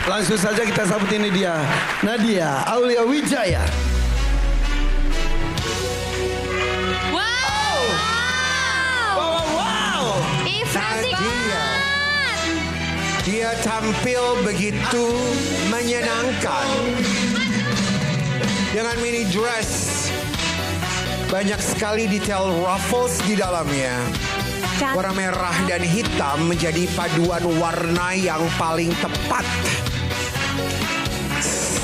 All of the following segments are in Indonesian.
Langsung saja kita sambut ini dia, Nadia Aulia Wijaya. Wow. Wow. Cantik banget. Dia tampil begitu menyenangkan dengan mini dress. Banyak sekali detail ruffles di dalamnya. Warna merah dan hitam menjadi paduan warna yang paling tepat.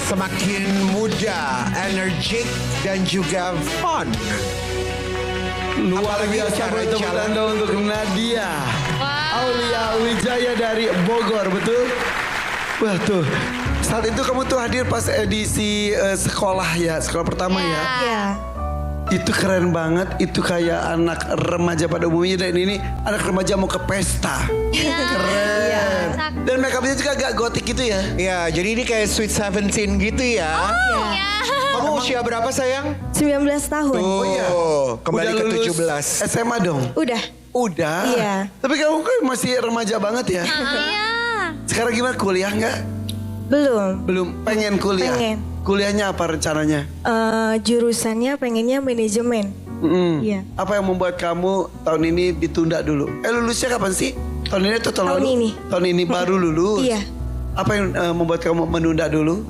Semakin muda, energik dan juga fun. Luar Apalagi biasa cara tepuk jalan. tanda untuk Nadia Aulia Wijaya dari Bogor, betul? Wah tuh, saat itu kamu tuh hadir pas edisi sekolah ya, sekolah pertama ya. Iya. Itu keren banget, itu kayak anak remaja pada umumnya dan ini anak remaja mau ke pesta. Keren. Dan make upnya juga agak gotik gitu ya. Ya, jadi ini kayak Sweet 17 gitu ya. Ya. Kamu usia berapa sayang? 19 tahun. Oh, iya. kembali Udah ke lulus 17. SMA dong? Udah. Udah? Iya. Tapi kamu kan masih remaja banget ya? Iya. Sekarang gimana, kuliah nggak? Belum. Belum, pengen kuliah? Pengen. Kuliahnya apa rencananya? Jurusannya pengennya manajemen. Iya. Apa yang membuat kamu tahun ini ditunda dulu? Lulusnya kapan sih? Tahun ini atau tahun Tahun lalu? ini. Tahun ini baru lulus? Iya. Apa yang membuat kamu menunda dulu?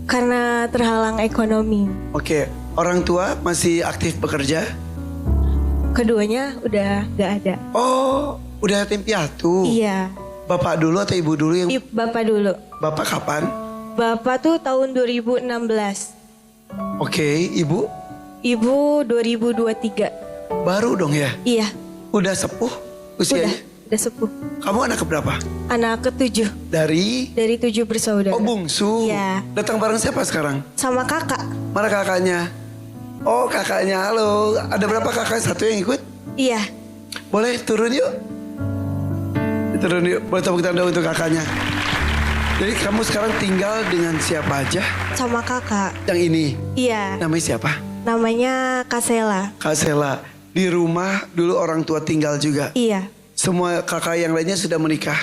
Karena terhalang ekonomi. Oke, orang tua masih aktif bekerja? Keduanya udah gak ada. Oh, udah yatim piatu? Iya. Bapak dulu atau ibu dulu yang... Bapak dulu. Bapak kapan? Bapak tuh tahun 2016. Oke, ibu? Ibu 2023. Baru dong ya? Iya. Udah sepuh usianya? Udah sepuh. Kamu anak keberapa? Anak ke-7. Dari 7 bersaudara. Oh, bungsu. Iya. Datang bareng siapa sekarang? Sama kakak. Mana kakaknya? Oh, kakaknya. Halo. Ada berapa kakak? Satu yang ikut? Iya. Boleh turun yuk? Turun yuk. Boleh tepuk tanda untuk kakaknya. Jadi kamu sekarang tinggal dengan siapa aja? Sama kakak. Yang ini. Iya. Namanya siapa? Namanya Kasela. Kak Sela. Di rumah dulu orang tua tinggal juga. Iya. Semua kakak yang lainnya sudah menikah?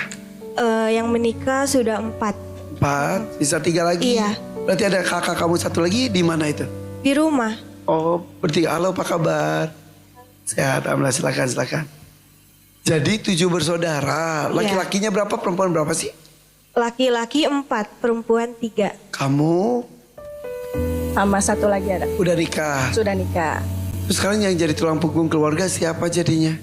Yang menikah sudah 4. 4, bisa 3 lagi. Iya. Berarti ada kakak kamu satu lagi di mana itu? Di rumah. Oh, bertiga. Halo, apa kabar? Sehat, alhamdulillah. Silakan. Jadi 7 bersaudara. Laki-lakinya berapa, perempuan berapa sih? Laki-laki 4, perempuan 3. Kamu Sama satu lagi ada. udah nikah. Sudah nikah. Terus sekarang yang jadi tulang punggung keluarga siapa jadinya?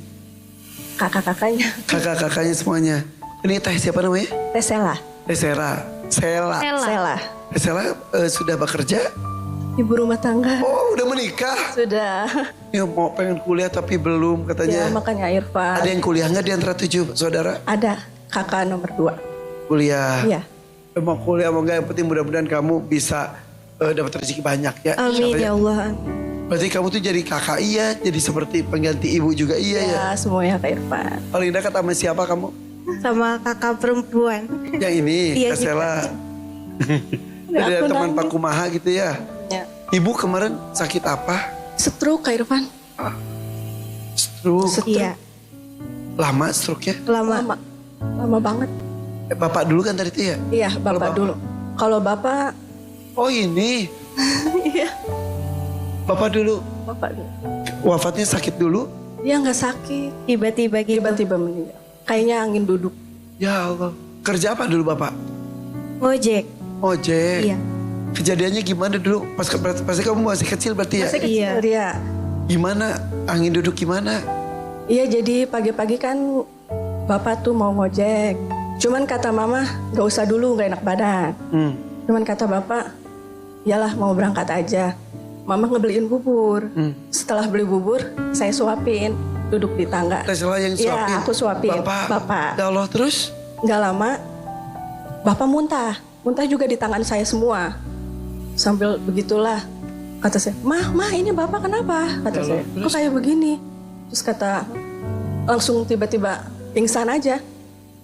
Kakak-kakaknya. Kakak-kakaknya semuanya. Ini teh siapa namanya? Tesela. Sela. Sela. Sela. Sela sudah bekerja? Ibu rumah tangga. Oh, udah menikah. Sudah. Ya mau pengen kuliah tapi belum Ya katanya. makanya Irfan. Ada yang kuliah nggak di antara 7 saudara? Ada. Kakak nomor 2. Kuliah. Iya. Mau kuliah mau nggak, yang penting mudah-mudahan kamu bisa dapat rezeki banyak ya. Amin Katanya. ya Allah. Berarti kamu tuh jadi kakak iya, jadi seperti pengganti ibu juga iya ya. Ya semuanya Kak Irfan. Paling dekat sama siapa kamu? Sama kakak perempuan. Yang ini, Iya, Kak Sela. Udah Jadi aku ada teman nangis. Pak Kumaha gitu ya. Ya. Ibu kemarin sakit apa? Stroke Kak Irfan. Stroke. Iya. Lama stroke-nya? Lama. Lama banget. Bapak dulu kan tadi itu ya? Iya Kalau bapak dulu. Kalau bapak. Oh ini, Iya. bapak dulu. Bapak dulu. Wafatnya sakit dulu? Dia nggak sakit. Tiba-tiba gitu. Tiba-tiba meninggal. Kayaknya angin duduk. Ya Allah. Kerja apa dulu bapak? Ngojek. Ojek. Iya. Kejadiannya gimana dulu? Pasti kamu masih kecil berarti ya? Masih kecil Iya. dia. Gimana? Angin duduk gimana? Iya jadi pagi-pagi kan bapak tuh mau ngojek. Cuman kata mama gak usah dulu gak enak badan. Cuman kata bapak, iyalah mau berangkat aja. Mama ngebeliin bubur. Setelah beli bubur, saya suapin. Duduk di tangga. Tesla yang suapin? Iya aku suapin. Bapak. Ya Allah, terus? Gak lama, bapak muntah. Muntah juga di tangan saya semua. Sambil begitulah. Kata saya, mah ini bapak kenapa? Kata saya, kok kayak begini? Terus kata, langsung tiba-tiba pingsan aja.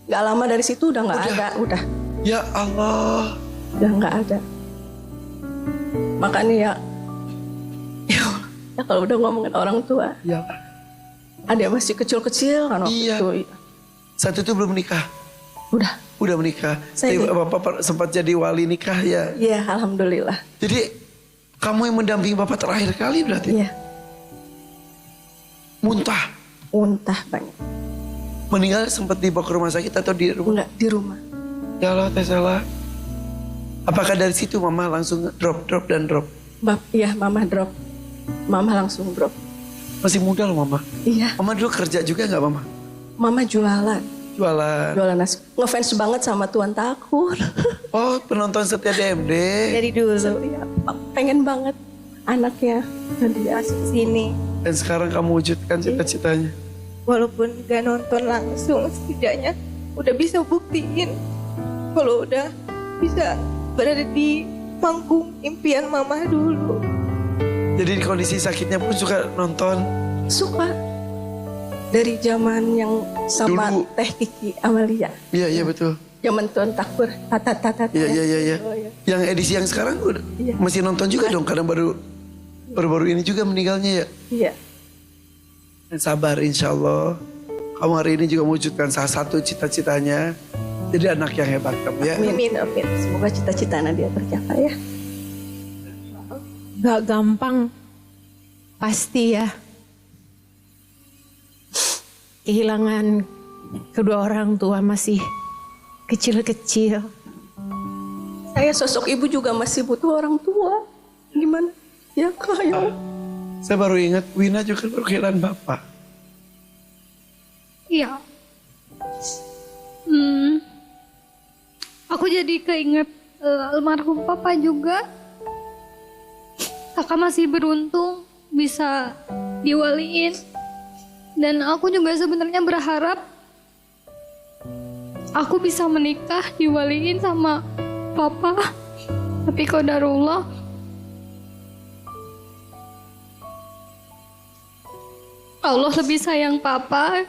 Gak lama dari situ udah gak ada, udah. Ya Allah. Udah gak ada. Makanya ya Allah, ya kalau udah ngomongin orang tua, Ya. ada yang masih kecil-kecil kan waktu Iya. itu. Saat itu belum nikah? Udah Udah menikah. Saya Tapi Bapak sempat jadi wali nikah ya. Iya, alhamdulillah. Jadi kamu yang mendampingi Bapak terakhir kali berarti? Iya, Muntah. muntah banyak. Meninggal sempat dibawa ke rumah sakit atau di rumah? Enggak, di rumah. Ya Allah, Teh Sela. Apakah dari situ Mama langsung drop dan drop? Iya, mama drop. Mama langsung drop. Masih muda loh Mama. Iya, Mama dulu kerja juga nggak Mama? mama jualan. Jualan. Jualan nasi. Ngefans banget sama Tuan Takur. Oh, penonton setia DMD. Dari dulu. Iya, pengen banget anaknya jadi Sini. Dan sekarang kamu wujudkan cita-citanya. Walaupun gak nonton langsung, setidaknya udah bisa buktiin. Kalau udah bisa berada di panggung impian mama dulu. Jadi di kondisi sakitnya pun suka nonton. Suka. Dari zaman yang sama Dulu. Teh Kiki Amalia. Iya, iya betul. Zaman Tuan Takur. Tata. Iya, iya, iya, iya. Oh, iya. Yang edisi yang sekarang udah Iya. masih nonton juga dong. Kadang baru-baru ini juga meninggalnya ya. Iya. Dan sabar insya Allah. Kamu hari ini juga mewujudkan salah satu cita-citanya. Jadi anak yang hebat kamu ya. Amin, amin. Semoga cita-cita Nadia tercapai ya. Gak gampang. Pasti ya. Kehilangan kedua orang tua masih kecil-kecil. Saya sosok ibu juga masih butuh orang tua. Gimana? Ya kak ya. Saya baru ingat Wina juga baru kehilangan bapak. Iya. Aku jadi keinget almarhum papa juga. Kakak masih beruntung bisa diwaliin. Dan aku juga sebenarnya berharap aku bisa menikah diwaliin sama papa. Tapi qadarullah Allah lebih sayang papa.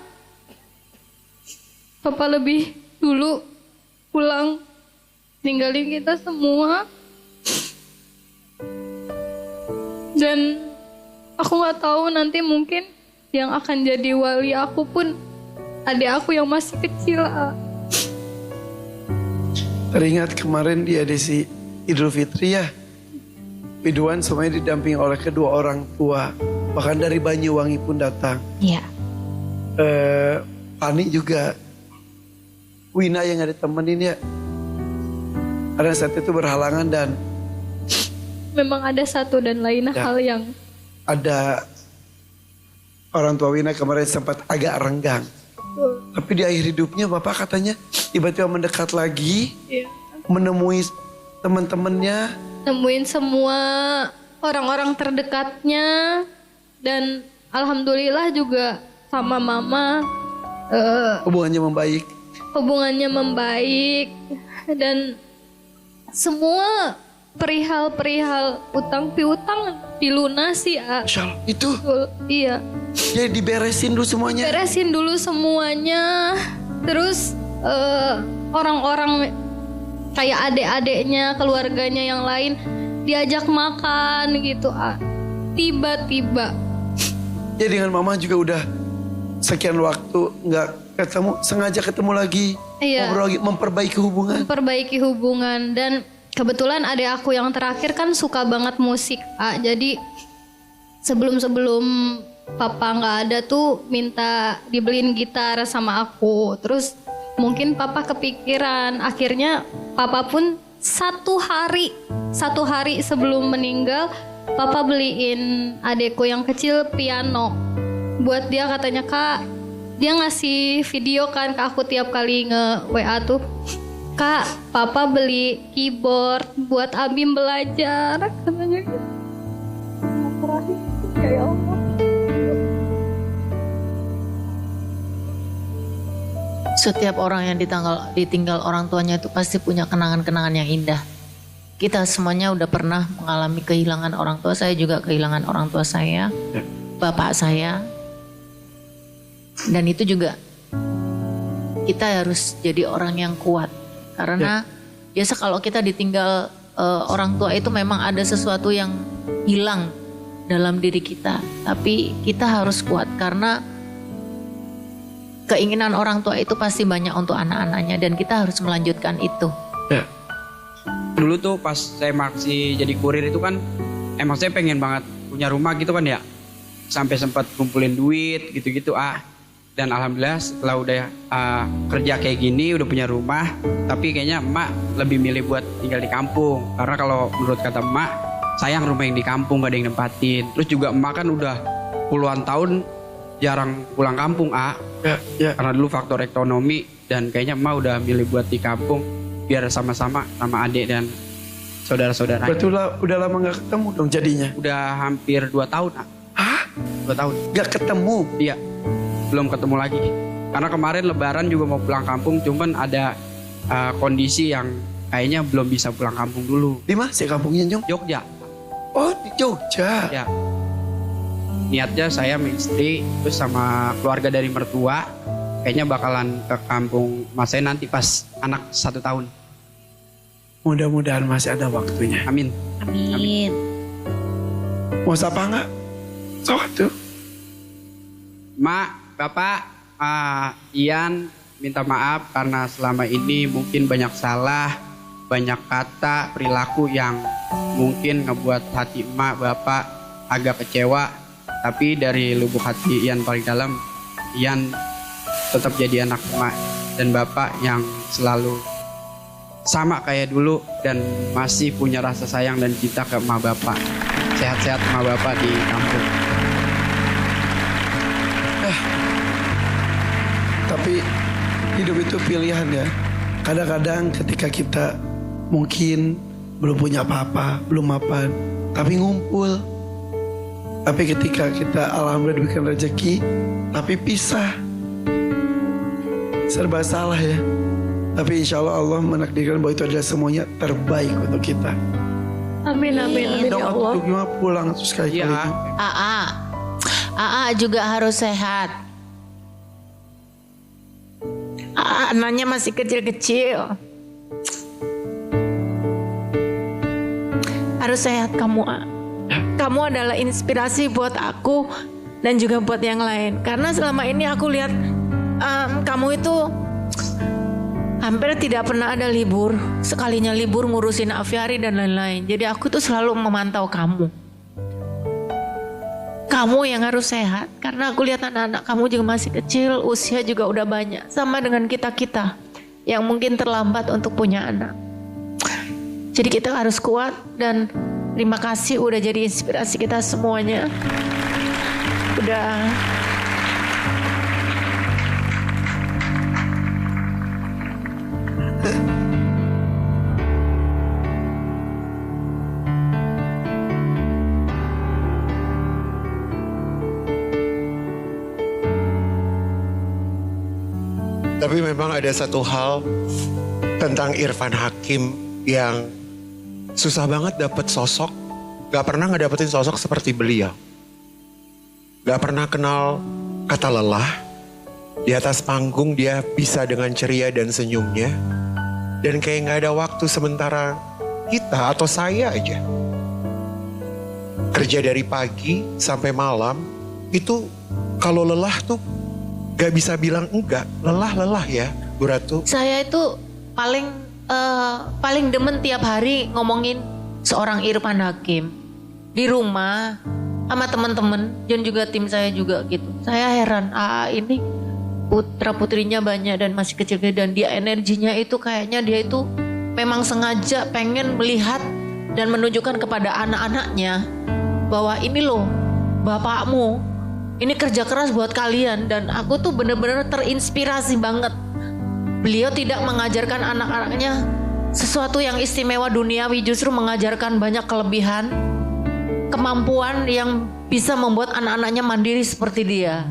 Papa lebih dulu pulang ninggalin kita semua. Dan aku nggak tahu nanti mungkin yang akan jadi wali aku pun adik aku yang masih kecil. Teringat kemarin di edisi Idul Fitri ya. Biduan semuanya didampingi oleh kedua orang tua. Bahkan dari Banyuwangi pun datang. Iya. Pani juga. Wina yang ada temenin ya. Karena saat itu berhalangan dan Memang ada satu dan lain Ya. hal yang ada orang tua Wina kemarin sempat agak renggang. Tapi di akhir hidupnya Bapak katanya tiba-tiba mendekat lagi. ya, Menemui teman-temannya. nemuin semua orang-orang terdekatnya. Dan alhamdulillah juga sama mama Hubungannya membaik. hubungannya membaik. Dan semua perihal-perihal utang piutang dilunasi. Masya Allah, itu Betul, iya. ya diberesin dulu semuanya. Beresin dulu semuanya. Terus orang-orang kayak adik-adiknya, keluarganya yang lain diajak makan gitu. Tiba-tiba Ya dengan Mama juga udah sekian waktu nggak ketemu, sengaja ketemu lagi, Iya. ngobrol lagi, memperbaiki hubungan. memperbaiki hubungan. Dan kebetulan adik aku yang terakhir kan suka banget musik. Jadi sebelum papa nggak ada tuh minta dibeliin gitar sama aku. Terus mungkin papa kepikiran. Akhirnya papa pun satu hari sebelum meninggal, papa beliin adekku yang kecil piano. Buat dia, katanya Kak, dia ngasih video kan ke aku tiap kali nge-WA tuh. Kak, papa beli keyboard buat Abim belajar, katanya gitu. Terakhir, ya Allah. Setiap orang yang ditinggal orang tuanya itu pasti punya kenangan-kenangan yang indah. Kita semuanya udah pernah mengalami kehilangan orang tua. Saya juga kehilangan orang tua saya, bapak saya. Dan itu juga kita harus jadi orang yang kuat. Karena biasa kalau kita ditinggal orang tua itu memang ada sesuatu yang hilang dalam diri kita. Tapi kita harus kuat karena keinginan orang tua itu pasti banyak untuk anak-anaknya dan kita harus melanjutkan itu. Ya. Dulu tuh pas saya masih jadi kurir itu kan emang saya pengen banget punya rumah gitu kan ya. Sampai sempat kumpulin duit gitu-gitu Dan alhamdulillah setelah udah kerja kayak gini, udah punya rumah, tapi kayaknya emak lebih milih buat tinggal di kampung. Karena kalau menurut kata emak, sayang rumah yang di kampung gak ada yang nempatin. Terus juga emak kan udah puluhan tahun jarang pulang kampung, Ya. Karena dulu faktor ekonomi, dan kayaknya emak udah milih buat di kampung biar sama-sama sama adik dan saudara-saudara. Betul lah, udah lama gak ketemu dong jadinya. Udah hampir 2 tahun, 2 tahun. Gak ketemu? Iya, belum ketemu lagi. Karena kemarin lebaran juga mau pulang kampung, cuman ada kondisi yang kayaknya belum bisa pulang kampung dulu. Di mana sih kampungnya, Jong? Jogja. Oh, di Jogja. Ya. Niatnya saya sama istri terus sama keluarga dari mertua kayaknya bakalan ke kampung mas saya nanti pas anak 1 tahun. Mudah-mudahan masih ada waktunya. Amin. Amin. Mau sapa nggak? Sok tuh. Mak, Bapak, Ian minta maaf karena selama ini mungkin banyak salah, banyak kata, perilaku yang mungkin ngebuat hati emak, bapak agak kecewa. Tapi dari lubuk hati Ian paling dalam, Ian tetap jadi anak emak dan bapak yang selalu sama kayak dulu dan masih punya rasa sayang dan cinta ke emak bapak. Sehat-sehat emak bapak di kampung. Tapi hidup itu pilihan ya. Kadang-kadang ketika kita mungkin belum punya apa-apa, belum mapan, tapi ngumpul. Tapi ketika kita alhamdulillah diberikan rezeki, tapi pisah. Serba salah ya. Tapi insya Allah menakdirkan bahwa itu adalah semuanya terbaik untuk kita. Amin, amin, amin ya Allah. Untuk gimana pulang terus sekali-kali. Iya. Aa juga harus sehat. Anaknya masih kecil-kecil. Harus sehat kamu, Kamu adalah inspirasi buat aku dan juga buat yang lain. Karena selama ini aku lihat kamu itu hampir tidak pernah ada libur. Sekalinya libur ngurusin aviari dan lain-lain. Jadi aku tuh selalu memantau kamu. Kamu yang harus sehat. Karena aku lihat anak-anak kamu juga masih kecil. Usia juga udah banyak. Sama dengan kita-kita yang mungkin terlambat untuk punya anak. Jadi kita harus kuat dan terima kasih udah jadi inspirasi kita semuanya. Udah Tapi memang ada satu hal tentang Irfan Hakim yang susah banget dapet sosok. Gak pernah ngedapetin sosok seperti beliau. Gak pernah kenal kata lelah. Di atas panggung dia bisa dengan ceria dan senyumnya. Dan kayak gak ada waktu sementara kita atau saya aja. Kerja dari pagi sampai malam. Itu kalau lelah tuh gak bisa bilang enggak. Lelah-lelah ya Bu Ratu. saya itu paling demen tiap hari ngomongin seorang Irfan Hakim di rumah sama teman-teman dan juga tim saya juga gitu. Saya heran, ini putra putrinya banyak dan masih kecil dan dia energinya itu kayaknya dia itu memang sengaja pengen melihat dan menunjukkan kepada anak-anaknya bahwa ini loh bapakmu, ini kerja keras buat kalian. Dan aku tuh bener-bener terinspirasi banget. Beliau tidak mengajarkan anak-anaknya sesuatu yang istimewa duniawi, justru mengajarkan banyak kelebihan, kemampuan yang bisa membuat anak-anaknya mandiri seperti dia.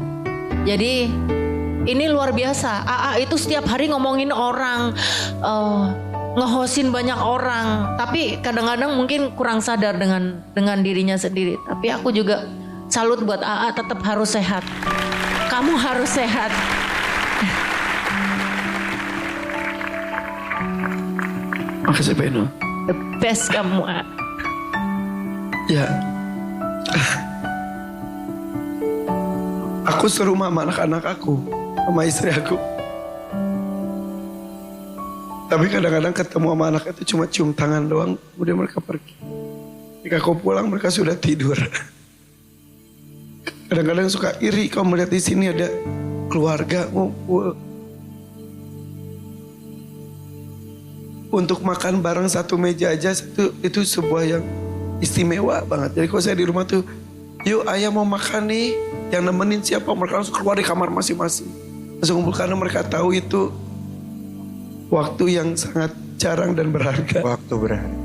Jadi ini luar biasa. AA itu setiap hari ngomongin orang, ngehosin banyak orang, tapi kadang-kadang mungkin kurang sadar dengan dirinya sendiri. Tapi aku juga salut buat AA, tetap harus sehat. Kamu harus sehat. Makasih Pak Eno. The best kamu, A. Ya. Aku serumah sama anak-anak aku. sama istri aku. Tapi kadang-kadang ketemu sama anak itu cuma cium tangan doang, kemudian mereka pergi. Ketika aku pulang mereka sudah tidur. Kadang-kadang suka iri kalau melihat di sini ada keluarga ngumpul untuk makan bareng satu meja aja, itu sebuah yang istimewa banget. Jadi kalau saya di rumah tuh, yuk ayah mau makan nih, yang nemenin siapa? Mereka langsung keluar di kamar masing-masing, langsung kumpul karena mereka tahu itu waktu yang sangat jarang dan berharga. Waktu berharga.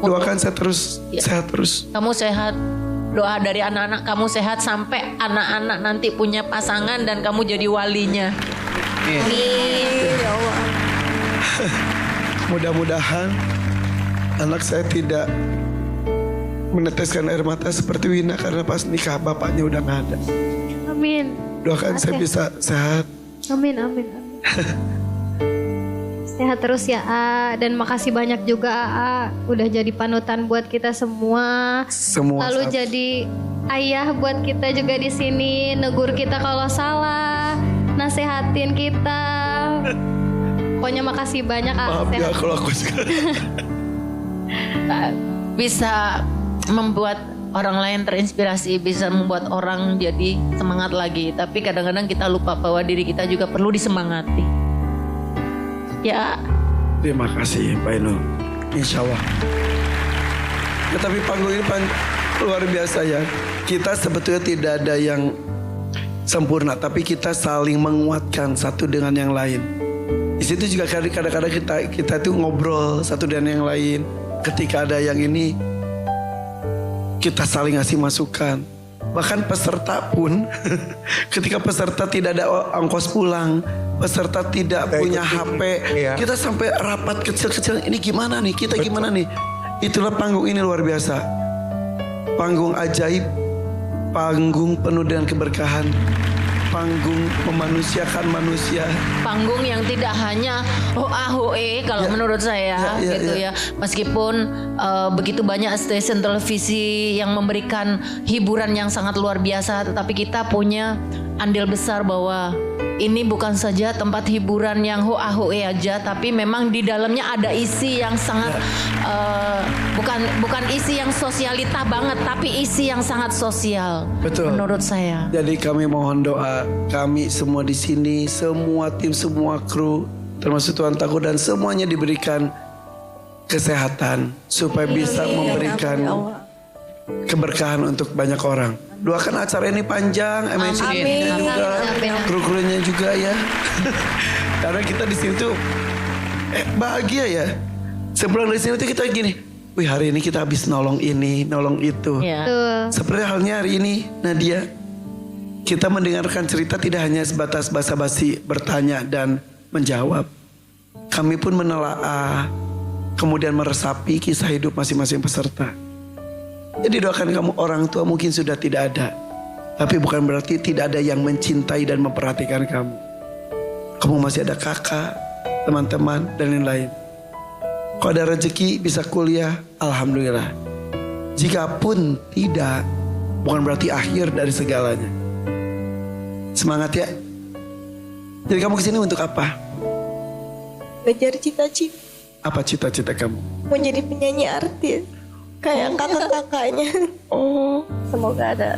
Doakan saya terus sehat terus. Kamu sehat. Doa dari anak-anak kamu sehat sampai anak-anak nanti punya pasangan dan kamu jadi walinya. Amin. Ya Allah. Mudah-mudahan anak saya tidak meneteskan air mata seperti Wina karena pas nikah bapaknya udah nggak ada. Amin. Doakan saya bisa sehat. Amin, amin, amin. Sehat terus ya A, dan makasih banyak juga A udah jadi panutan buat kita semua. Lalu sahabat. jadi ayah buat kita juga di sini, negur kita kalau salah, nasehatin kita. Pokoknya makasih banyak A. Maaf ya Sehat. kalau aku sekarang. Bisa membuat orang lain terinspirasi, bisa membuat orang jadi semangat lagi. Tapi kadang-kadang kita lupa bahwa diri kita juga perlu disemangati. Ya. Terima kasih Pak Inul. Insya Allah. Ya, tapi panggung ini luar biasa ya. Kita sebetulnya tidak ada yang sempurna, tapi kita saling menguatkan satu dengan yang lain. Di situ juga kadang-kadang kita tuh ngobrol satu dengan yang lain. Ketika ada yang ini, kita saling ngasih masukan. Bahkan peserta pun, ketika peserta tidak ada ongkos pulang, peserta tidak punya HP, kita sampai rapat kecil-kecil. Ini gimana nih? Kita gimana nih? Itulah panggung ini luar biasa. Panggung ajaib, panggung penuh dengan keberkahan, panggung memanusiakan manusia. Panggung yang tidak hanya hoe kalau menurut saya gitu ya. Meskipun begitu banyak stasiun televisi yang memberikan hiburan yang sangat luar biasa, tetapi kita punya andil besar bahwa ini bukan saja tempat hiburan yang hoe aja, tapi memang di dalamnya ada isi yang sangat bukan isi yang sosialita banget, tapi isi yang sangat sosial. Betul. Menurut saya. Jadi kami mohon doa, kami semua di sini, semua tim, semua kru, termasuk Tuan Taku dan semuanya diberikan kesehatan supaya bisa memberikan keberkahan untuk banyak orang. Doakan acara ini panjang, MNC-nya juga, kru-krunya juga ya. Karena kita di sini tuh bahagia ya. Sepulang dari sini tuh kita gini, wih hari ini kita habis nolong ini, nolong itu. Seperti halnya hari ini Nadia, kita mendengarkan cerita tidak hanya sebatas basa-basi bertanya dan menjawab. Kami pun menelaah, kemudian meresapi kisah hidup masing-masing peserta. Jadi doakan kamu, orang tua mungkin sudah tidak ada, tapi bukan berarti tidak ada yang mencintai dan memperhatikan kamu. Kamu masih ada kakak, teman-teman, dan lain-lain. Kalau ada rezeki bisa kuliah, alhamdulillah. Jikapun tidak, bukan berarti akhir dari segalanya. Semangat ya. Jadi kamu kesini untuk apa? Ngejar cita-cita. Apa cita-cita kamu? Mau jadi penyanyi artis. Kayak kakak-kakaknya. Oh, Semoga ada.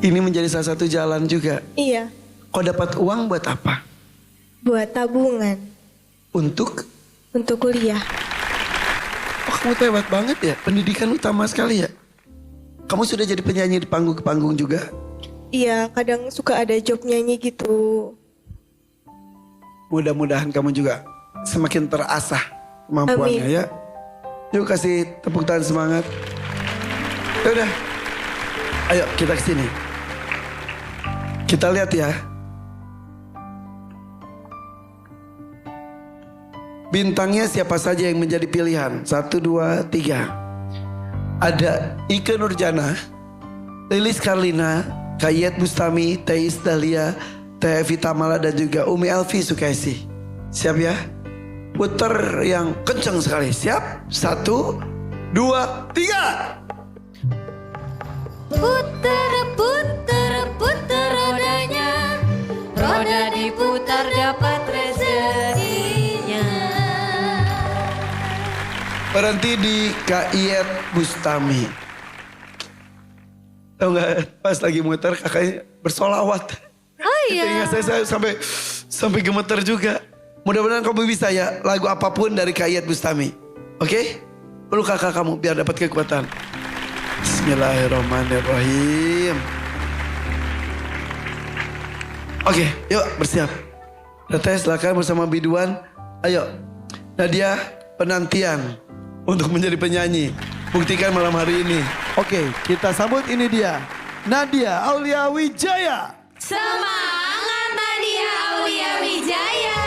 ini menjadi salah satu jalan juga. Iya. Kau dapat uang buat apa? Buat tabungan. Untuk? Untuk kuliah. Oh, kamu tuh hebat banget ya. Pendidikan utama sekali ya. Kamu sudah jadi penyanyi di panggung ke panggung juga? Iya, kadang suka ada job nyanyi gitu. Mudah-mudahan kamu juga semakin terasah kemampuannya. Amin. Ya. Yuk kasih tepuk tangan semangat. Ya udah. Ayo kita kesini. Kita lihat ya. Bintangnya siapa saja yang menjadi pilihan? 1, 2, 3. Ada Ike Nurjana, Lilis Karlina, Kayet Bustami, Teis Dahlia, Teh Evita Mala dan juga Umi Elvi Sukaisi. Siap ya? Puter yang kencang sekali. Siap? 1, 2, 3. Puter, puter, puter rodanya, berhenti di Kak Iyet Bustami. Tahu nggak? Pas lagi muter kakaknya bersolawat. Oh Itu iya. ingat saya sampai gemeter juga. Mudah-mudahan kamu bisa ya lagu apapun dari Kak Iyet Bustami. Oke? Peluk kakak kamu biar dapat kekuatan. Bismillahirrahmanirrahim. Oke, yuk bersiap. Teteh silakan bersama Biduan. Ayo, Nadia penantian untuk menjadi penyanyi. Buktikan malam hari ini. Oke, kita sambut ini dia. Nadia Aulia Wijaya. Semangat Nadia Aulia Wijaya.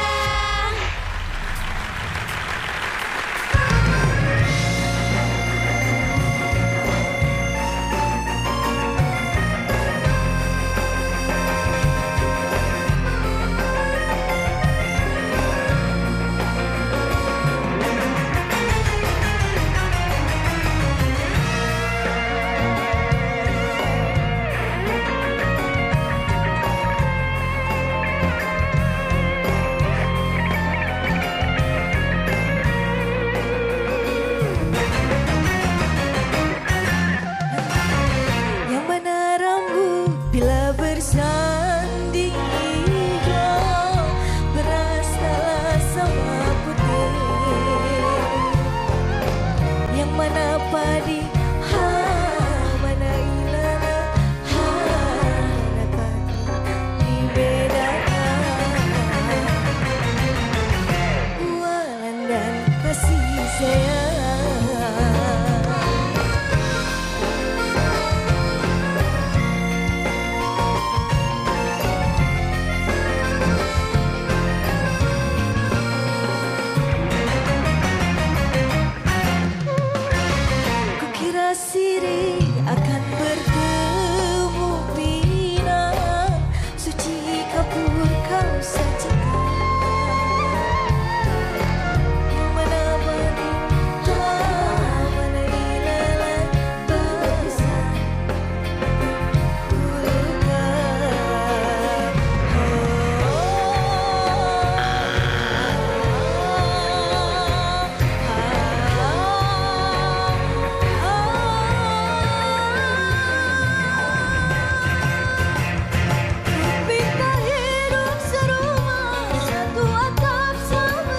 Yang mana rambut bila bersanding hijau berasalah sama putih. Yang mana padi mana ilana mana padi dibedakan. Walan dan kasih sayang. Kukira siri akan bertemu pinang suci kapur kau sajikan. Yang mana bani mana ilalang basah Minta hidup serumah satu atap sama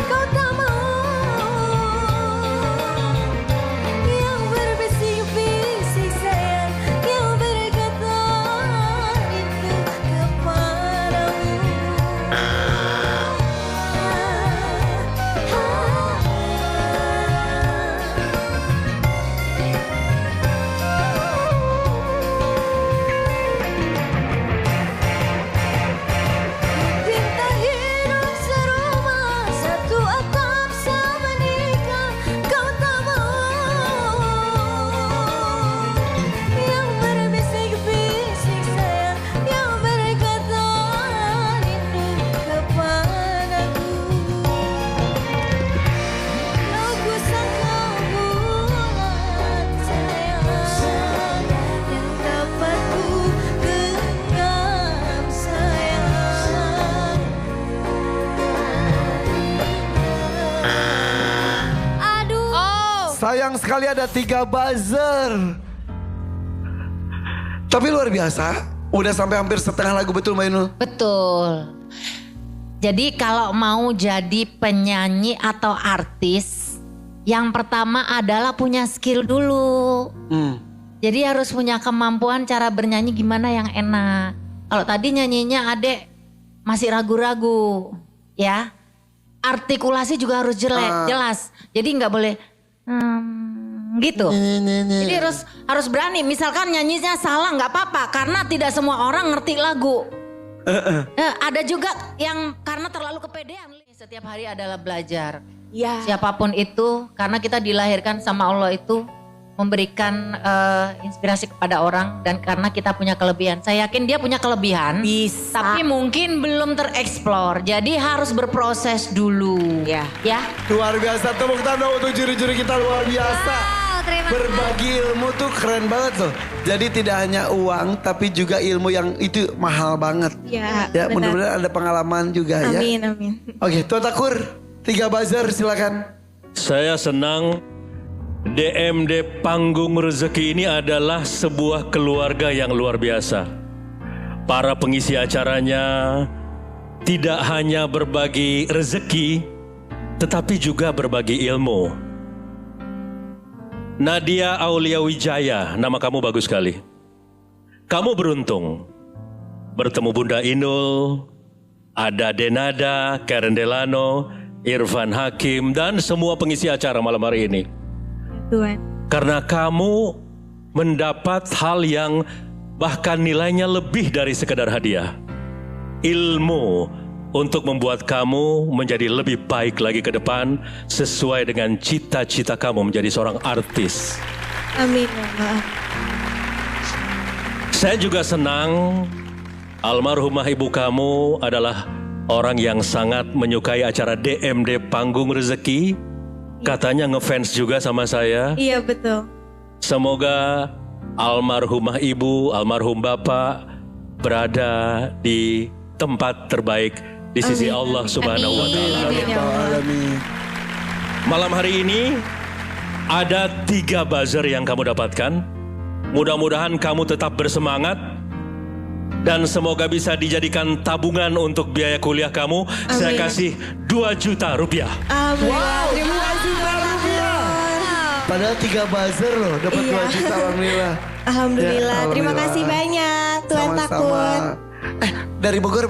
kau tak mau. Yang berbisik-bisik sayang, yang berkata itu kepadamu. Minta hidup serumah satu atap sama nikah kau tak mau. Yang berbisik-bisik sayang, yang berkata rindu kepadaku. Aku sangka bulan sayang yang dapat ku genggam sayang. Aduh. Sayang sekali ada 3 buzzer. Tapi luar biasa. Udah sampai hampir setengah lagu, betul Mbak Inul? Betul. Jadi kalau mau jadi penyanyi atau artis, yang pertama adalah punya skill dulu. Jadi harus punya kemampuan cara bernyanyi gimana yang enak. Kalau tadi nyanyinya adek masih ragu-ragu, ya. Artikulasi juga harus jelas. Jadi nggak boleh gitu. Jadi harus berani. Misalkan nyanyinya salah nggak apa-apa karena tidak semua orang ngerti lagu. Ada juga yang karena terlalu kepedean. Setiap hari adalah belajar. Ya. Siapapun itu, karena kita dilahirkan sama Allah itu memberikan inspirasi kepada orang dan karena kita punya kelebihan. Saya yakin dia punya kelebihan. Bisa. Tapi mungkin belum tereksplor. Jadi harus berproses dulu. Ya. Ya. Luar biasa, tepuk tangan untuk juri-juri kita, luar biasa. Terima Berbagi ilmu tuh keren banget loh. Jadi tidak hanya uang tapi juga ilmu yang itu mahal banget. Ya, Ya, benar. mudah-mudahan ada pengalaman juga ya. Amin, amin. Oke, Tuan Takur, 3 buzzer silakan. Saya senang DMD Panggung Rezeki ini adalah sebuah keluarga yang luar biasa. Para pengisi acaranya tidak hanya berbagi rezeki, tetapi juga berbagi ilmu. Nadia Aulia Wijaya, nama kamu bagus sekali. Kamu beruntung bertemu Bunda Inul, ada Denada, Karen Delano, Irfan Hakim, dan semua pengisi acara malam hari ini. Tuhan. Karena kamu mendapat hal yang bahkan nilainya lebih dari sekedar hadiah. Ilmu untuk membuat kamu menjadi lebih baik lagi ke depan sesuai dengan cita-cita kamu menjadi seorang artis. Amin ya Allah. Saya juga senang almarhumah ibu kamu adalah orang yang sangat menyukai acara DMD Panggung Rezeki. Katanya ngefans juga sama saya. Iya betul. Semoga almarhumah ibu, almarhum bapak berada di tempat terbaik di sisi Allah Subhanahu wa Ta'ala. Malam hari ini ada 3 buzzer yang kamu dapatkan. Mudah-mudahan kamu tetap bersemangat dan semoga bisa dijadikan tabungan untuk biaya kuliah kamu. Amin. Saya kasih 2 juta rupiah. Amin. Wow, Terima kasih rupiah. Padahal 3 buzzer loh, dapat 2 juta, alhamdulillah. Alhamdulillah. Ya, Terima alhamdulillah. kasih banyak Tuhan Sama-sama. Takut. Dari Bogor